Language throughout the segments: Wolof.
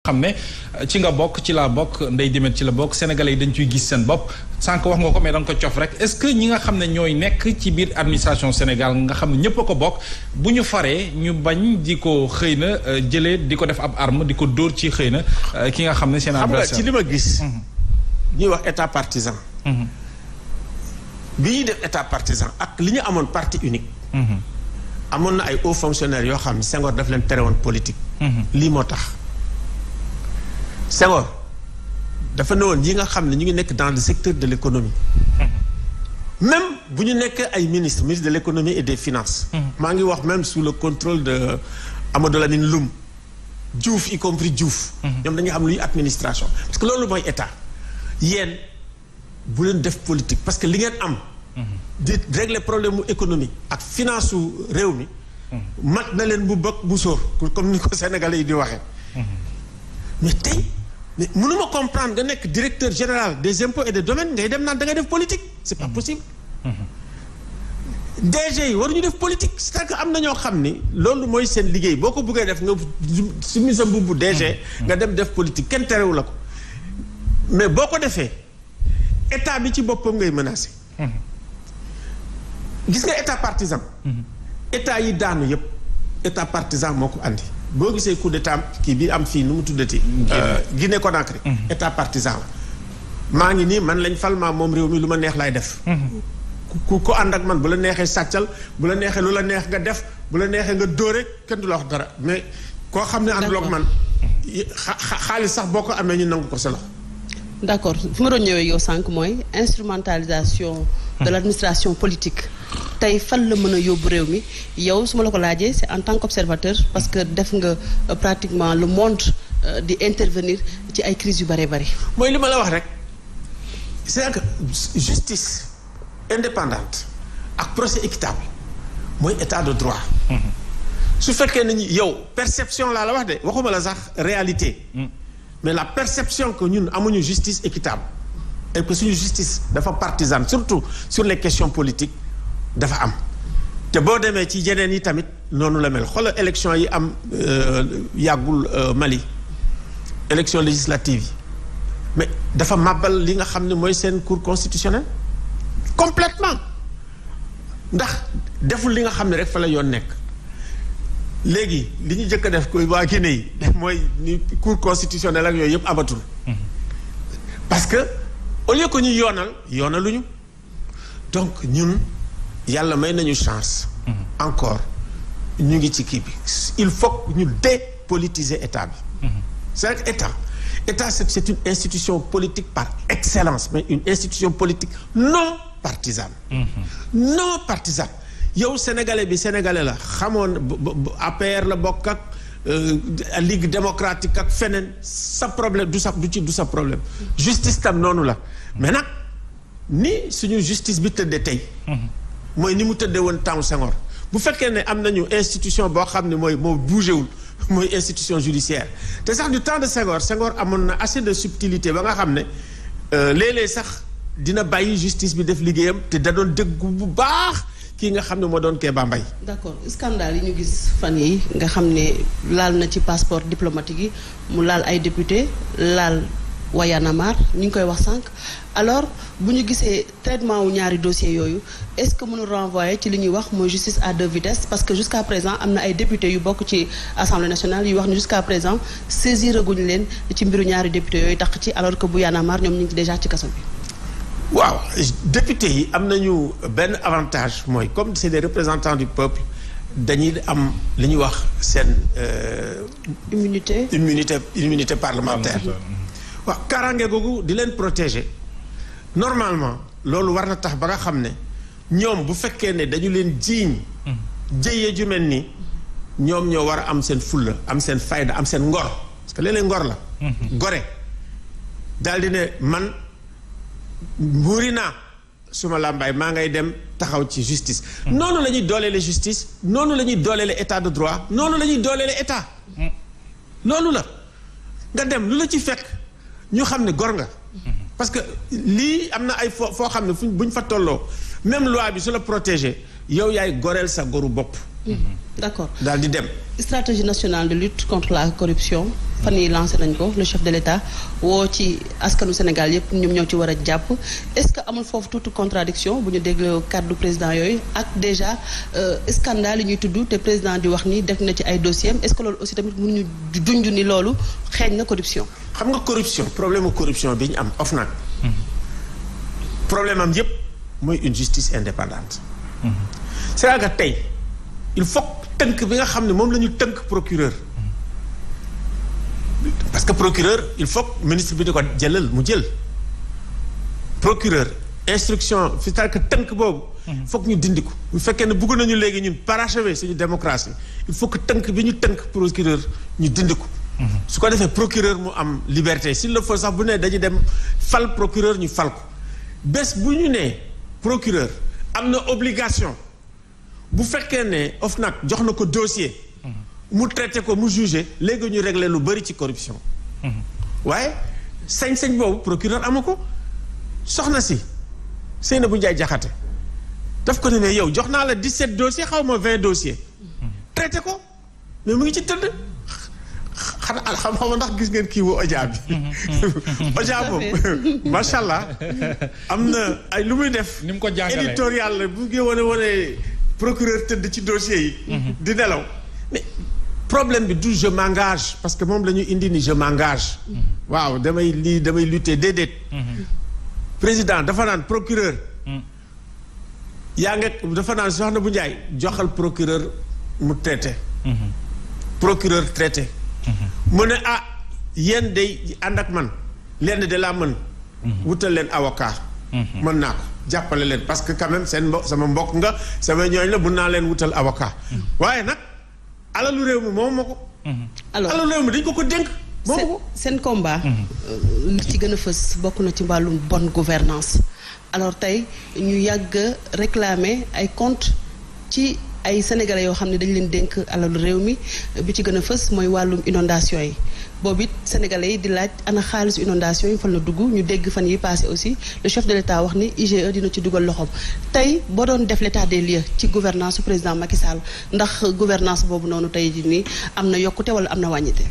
xam ne ci nga bokk ci laa bokk Ndeye Dimet ci la bokk sénégalais yi dañ ciy gis seen bopp sànq wax nga ko mais da nga ko cof rek est-ce que ñi nga xam ne ñooy nekk ci biir administration Sénégal nga xam ne ñëpp a ko bokk bu ñu faree ñu bañ di ko xëy na jëlee di ko def ab arme di ko dóor ci xëy na ki nga xam ne seen adversaire. xam nga ci li ma gis. ñuy wax état partisan. bi ñuy def état partisan ak li ñu amoon parti unique. amoon na ay hauts fonctionnaires yoo xam ne Senghor daf leen tere woon politique. lii moo tax Senghor dafa ne woon yi nga xam ne ñu ngi nekk dans le secteur de l'économie. même bu ñu nekkee ay ministre de l'économie et des finances. maa ngi wax même sous le contrôle de Amadou Lamine Loum Diouf y compris Diouf. ñoom dañuy xam luy administration parce que loolu mooy état yéen bu leen def politique parce que li ngeen am. di régler problème mu économie ak finance su réew mi. mat na leen bu bëgg bu sóor comme ni ko Sénégalais yi di waxee. mais tey mais mënuma comprendre nga nekk directeur général des impôts et des domaines ngay dem naan da ngay def politique c'est pas possible. DG yi waruñu def politique c'est-à-dire que am na ñoo xam ni loolu mooy seen liggéey boo ko bëggee def nga sumi sa mbubbu DG. nga dem def politique kenn terewu la ko mais boo ko defee état bi ci boppam ngay menacer. gis nga état partisan. état yi daanu yëpp état partisan moo ko andi boo gisee coup d'état kii bi am fii nu mu tuddati. Guinée Conakry. état partisan la. maa ngi nii man lañ fal maa moom réew mi lu ma neex laay def. ku ànd ak man bu la neexee sàccal bu la neexee lu la neex nga def bu la neexee nga dóore kenn du la wax dara mais koo xam ne àndul ak man xaalis sax boo ko amee ñu nangu ko sa loxo. d'accord fi ma doon ñëwee yow sànq mooy instrumentalisation de l'administration politique tey fan la mën a yóbbu réew mi yow su ma la ko laajee c'est en tant qu'observateur parce que def nga pratiquement le monde di intervenir ci ay crises yu bëree bëri. mooy li ma la wax rek c'est que justice indépendante ak procès équitable mooy état de droit. su fekkee ne yow perception laa la wax de waxuma la sax réalité. mais la perception que ñun amuñu justice équitable et que suñu justice dafa partisane surtout sur les questions politiques dafa am te boo demee ci yeneen yi tamit noonu la mel xoolal élection yi am yàggul Mali élection législative yi mais dafa màbbal li nga xam ne mooy seen cour constitutionnelle complètement ndax deful li nga xam ne rek fa la yoon nekk léegi li ñu jëkk a def ko waa Guinée yi mooy ni cour constitutionnelle ak yooyu yëpp amatul. parce que au lieu que ñu yoonaluñu donc ñun yàlla may nañu chance. encore ñu ngi ci kii bi il faut que ñu dépolitiser état bi. c'est que état c'est une institution politique par excellence mais une institution politique non partisane. non partisane. yow sénégalais bi sénégalais la xamoon APR la bokk ak Ligue démocratique ak feneen sa problème du sa problème justice tam noonu la mais nag ni suñu justice bi tëddee tey mooy ni mu tëddee woon temps Senghor bu fekkee ne am nañu institution boo xam ne moo bougé wul mooy institution judiciaire te sax du temps de Senghor amoon na assez de subtilité ba nga xam ne léeg-léeg sax dina bàyyi justice bi def liggéeyam te da doon déggu bu baax kii nga xam ne moo doon Kéba Mbaye. d'accord scandale yi ñu gis fan yi nga xam ne laal na ci passeport diplomatique yi mu laal ay député laal Y'en a marre ñu ngi koy wax sànq alors bu ñu gisee traitement wu ñaari dossiers yooyu est-ce que mënu renvoyer ci li ñuy wax mooy justice à deux vitesses parce que jusqu'à présent am na ay députés yu bokk ci assemblée nationale yu wax ne jusqu'à présent saisir guñu leen ci mbiru ñaari députés yooyu tax ci alors que bu Y'en a marre ñoom ñu ngi déjà ci kaso bi. waaw député yi am nañu benn avantage mooy comme c'est des représentants du peuple dañuy am li ñuy wax seen. immunité parlementaire. waaw kaaraange googu di leen protéger normalement loolu war na tax ba nga xam ne ñoom bu fekkee ne dañu leen jiiñ. jëyee ju mel ni ñoom ñoo war a am seen fulla am seen fayda am seen ngor parce que léeg-léeg ngor la. gore daal di ne man. muuri naa suma làmbaay maa ngay dem taxaw ci justice noonu la ñuy dooleele justice noonu la ñuy dooleele état de droit noonu la ñuy dooleele état loolu la nga dem lu la ci fekk ñu xam ne gor nga parce que lii am na ay foo xam ne buñ fa tolloo même loi bi su la protéger yow yaay goreel sa goru bopp d'accord daal di dem. stratégie nationale de lutte contre la corruption fan yi lancé nañ ko le chef de l'État woo ci askanu Sénégal yëpp ñoom ñoo ci war a jàpp est-ce que amul foofu toute contradiction bu ñu dégloo kàddu président yooyu ak déjà scandale yi ñuy tudd te président di wax ni def na ci ay dossiers est-ce que loolu aussi tamit mënuñu junj ni loolu xeeñ na corruption. xam nga corruption problème mu corruption bi ñu am OFNAC. problème am yëpp mooy une justice indépendante. c'est-à-dire que tey il faut tënk bi nga xam ne moom la ñu tënk procureur. parce que procureur il faut ministre bi di ko jëlal mu jël. procureur instruction c'est-à-dire que tënk boobu. foog ñu dindi ko bu fekkee ne bëgg nañu léegi ñun parachever suñu démocratie il faut que tënk bi ñu tënk procureur ñu dindi ko. su ko defee procureur mu am liberté s'il le faut sax bu ne dañuy dem fal procureur ñu fal ko bés bu ñu nee procureur am na obligation bu fekkee ne OFNAC jox na ko dossier. mu traité ko mu jugé léegi ñu réglé lu bari ci corruption. waaye sañ-sañ boobu procureur amu ko soxna si Seynabou Ndiaye Diakhaté daf ko ne mais yow jox naa la 17 dossiers xaw ma 20 dossiers. traité ko mais mu ngi ci tëdd. xanaa xam ndax gis ngeen kii wu Oja bi. Oja boobu macha allah am na ay lu muy def. ni mu ko jàngalee éditorial la bu ngeen wane procureur tëdd ci dossiers yi. di nelaw mais problème bi du je m'engage parce que moom la ñu indi ni je m'engage. waaw damay lutter déedéet. président dafa naan procureur. yaa ngi dafa naan soxna bu Njaay joxal procureur mu traité. procureur traité. mu ne yéen day ànd ak man lenn de laa mën. wutal leen avocat. mën naa ko jàppale leen parce que quand même sama mbokk nga sama ñooñ la mun naa leen wutal avocat. waaye nag alalu réew mi moom ma ko. alors alalu réew mi dañ ko dénk. moom ko seen combat. li ci gën a fës bokk na ci wàllum bonne gouvernance alors tey ñu yàgg réclamer ay comptes ci. ay sénégalais yoo xam ne dañ leen dénk alalu réew mi bi ci gën a fës mooy wàllum inondation yi boobu it sénégalais yi di laaj ana xaalisu inondation yi fan la dugg ñu dégg fan yi passé aussi le chef de l'État wax ni IGE dina ci dugal loxoom tey boo doon def l'état des lieux ci gouvernance su président Macky Sall ndax gouvernance boobu noonu tey jii nii am na yokkute wala am na wàññite.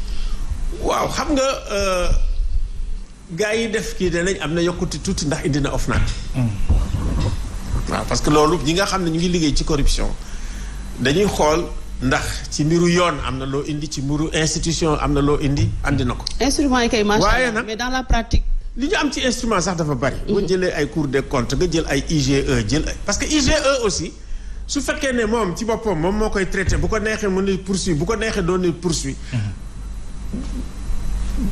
waaw xam nga gars yi def kii danañ am na yokkute tuuti ndax indi na OFNAC. waaw parce que loolu ñi nga xam ne ñu ngi liggéey ci corruption. dañuy xool ndax ci mbiru yoon am na loo indi ci mbiru institution am na loo indi andi na ko. instrument yi kay macha Allah mais dans la pratique. li ñu am ci instrument sax dafa bari. boo jëlee ay Cour des comptes nga jël ay IGE jël ay parce que IGE aussi su fekkee ne moom ci boppam moom moo koy traité bu ko neexee mën na poursuivre bu ko neexee doon na poursuivre.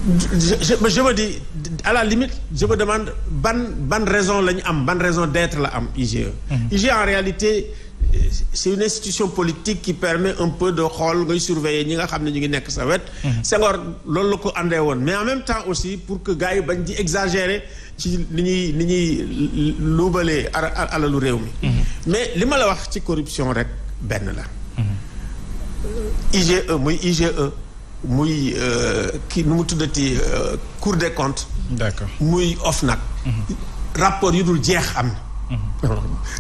je me dis à la limite je me demande ban raison la ñu am ban raison d'être la am IGE. IGE en réalité. c'est une institution politique qui permet un peu de xool ngay surveiller ñi nga xam ne ñu ngi nekk sa wet. Senghor loolu la ko àndee woon mais en même temps aussi pour que gars yi bañ di exagérer ci li ñuy luubalee alalu réew mi. mais li ma la wax ci corruption rek benn la. IGE muy kii nu mu tuddati Cour des comptes. d'accord muy OFNAC. rapport yu dul jeex am na.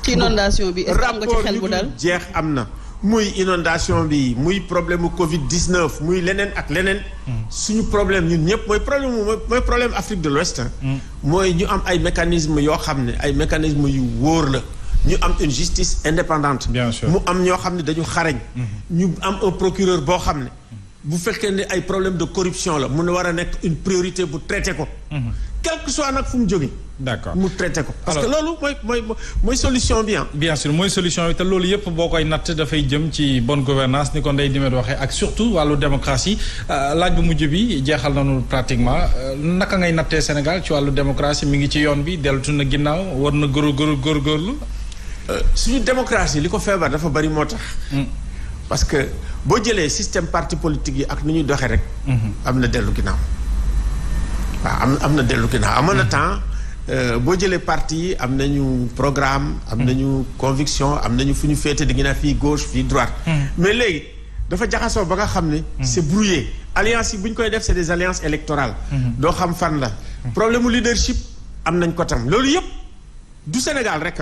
ci inondation bi est-ce que am nga ci xel bu dal jeex am na muy inondation bi muy problème mu Covid-19 muy leneen ak leneen. suñu problème ñun ñëpp mooy problème Afrique de l'Ouest. mooy ñu am ay mécanismes yoo xam ne ay mécanismes yu wóor la. ñu am une justice indépendante. bien sûr mu am ñoo xam ne dañu xarañ. ñu am un procureur boo xam ne. bu fekkee ne ay problème de corruption la mun a war a nekk une priorité bu traité ko. quel que soit nag fu mu jógee. d'accord mu traité ko. parce que loolu mooy solution bi bien sûr mooy solution bi te loolu yëpp boo koy natt dafay jëm ci bonne gouvernance ni ko Ndeye Dimet waxee ak surtout wàllu démocratie laaj bu mujj bi jeexal nañu pratiquement naka ngay nattee Sénégal ci wàllu démocratie mi ngi ci yoon bi dellutu na ginnaaw war na góorgóorlu. suñu démocratie li ko feebar dafa bari moo tax. parce que boo jëlee système parti politique yi ak ni ñuy doxee rek. am na dellu ginnaaw. waaw am na dellu ginnaaw amoon na temps boo jëlee parti yi am nañu programme am nañu conviction am nañu fu ñu féete di ngi naa fii gauche fii droite. mais léegi dafa jaxasoo ba nga xam ne. c'est brouillé alliance yi bu ñu koy def c'est des alliances électorales. doo xam fan la. problème mu leadership am nañ ko tam loolu yëpp du Sénégal rek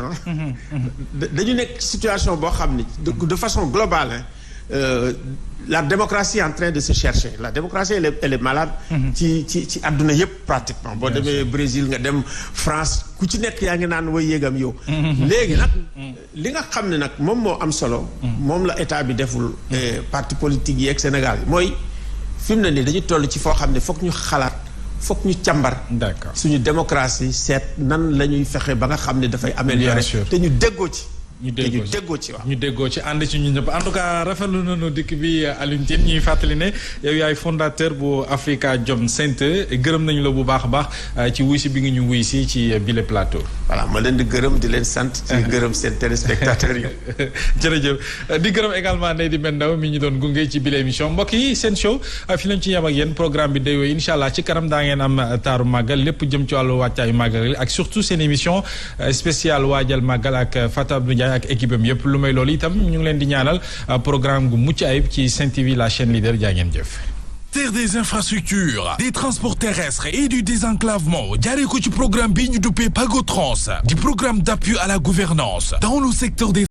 dañu nekk situation boo xam ne de façon globale la démocratie est en train de se chercher la démocratie elle est malade. ci àdduna yëpp pratiquement. boo demee Brésil nga dem France ku ci nekk yaa ngi naan way yéegam yow. léegi nag li nga xam ne nag moom moo am solo. moom la état bi deful. parti politique yi ak Sénégal mooy fi mu ne nii dañu toll ci foo xam ne foog ñu xalaat foog ñu càmbar. d'accord suñu démocratie seet nan la ñuy fexe ba nga xam ne dafay améliorer. te ñu déggoo ci. ñu déggoo ci waaw ñu déggoo ci ànd ci ñun ñëpp en tout cas rafetlu nañu dikk bi Alioune Tine ñuy fàttali ne yow yaay fondateur bu Africa Jom Center gërëm nañu la bu baax a baax ci wuy si bi nga ñu wuy si ci bile plateau. voilà ma leen di gërëm di leen sant. ci gërëm seen téléspectateurs yi. jërëjëf di gërëm également Ndeye di Ndaw mi ñu doon gunge ci bile émission mbokk yi seen show fi lañ ci yem ak yéen programme bi day wéy incha allah ci kanam daa ngeen am taaru màggal lépp jëm ci wàllu wàccaayu màggal ak surtout seen émission spéciale waajal màggal ak Fatou Abdou Ndiaye ak équipe am yëpp lu may loolu itam ñu ngi leen di ñaanal programme gu mucc ayib ci Sen TV la chaîne leader jaa ngeen jëf. Des infrastructures, des transports terrestres et du désenclavement jaaree ko ci programme bi ñu duppee PAGOTRANS di programme d'appui à la gouvernance dans le secteur des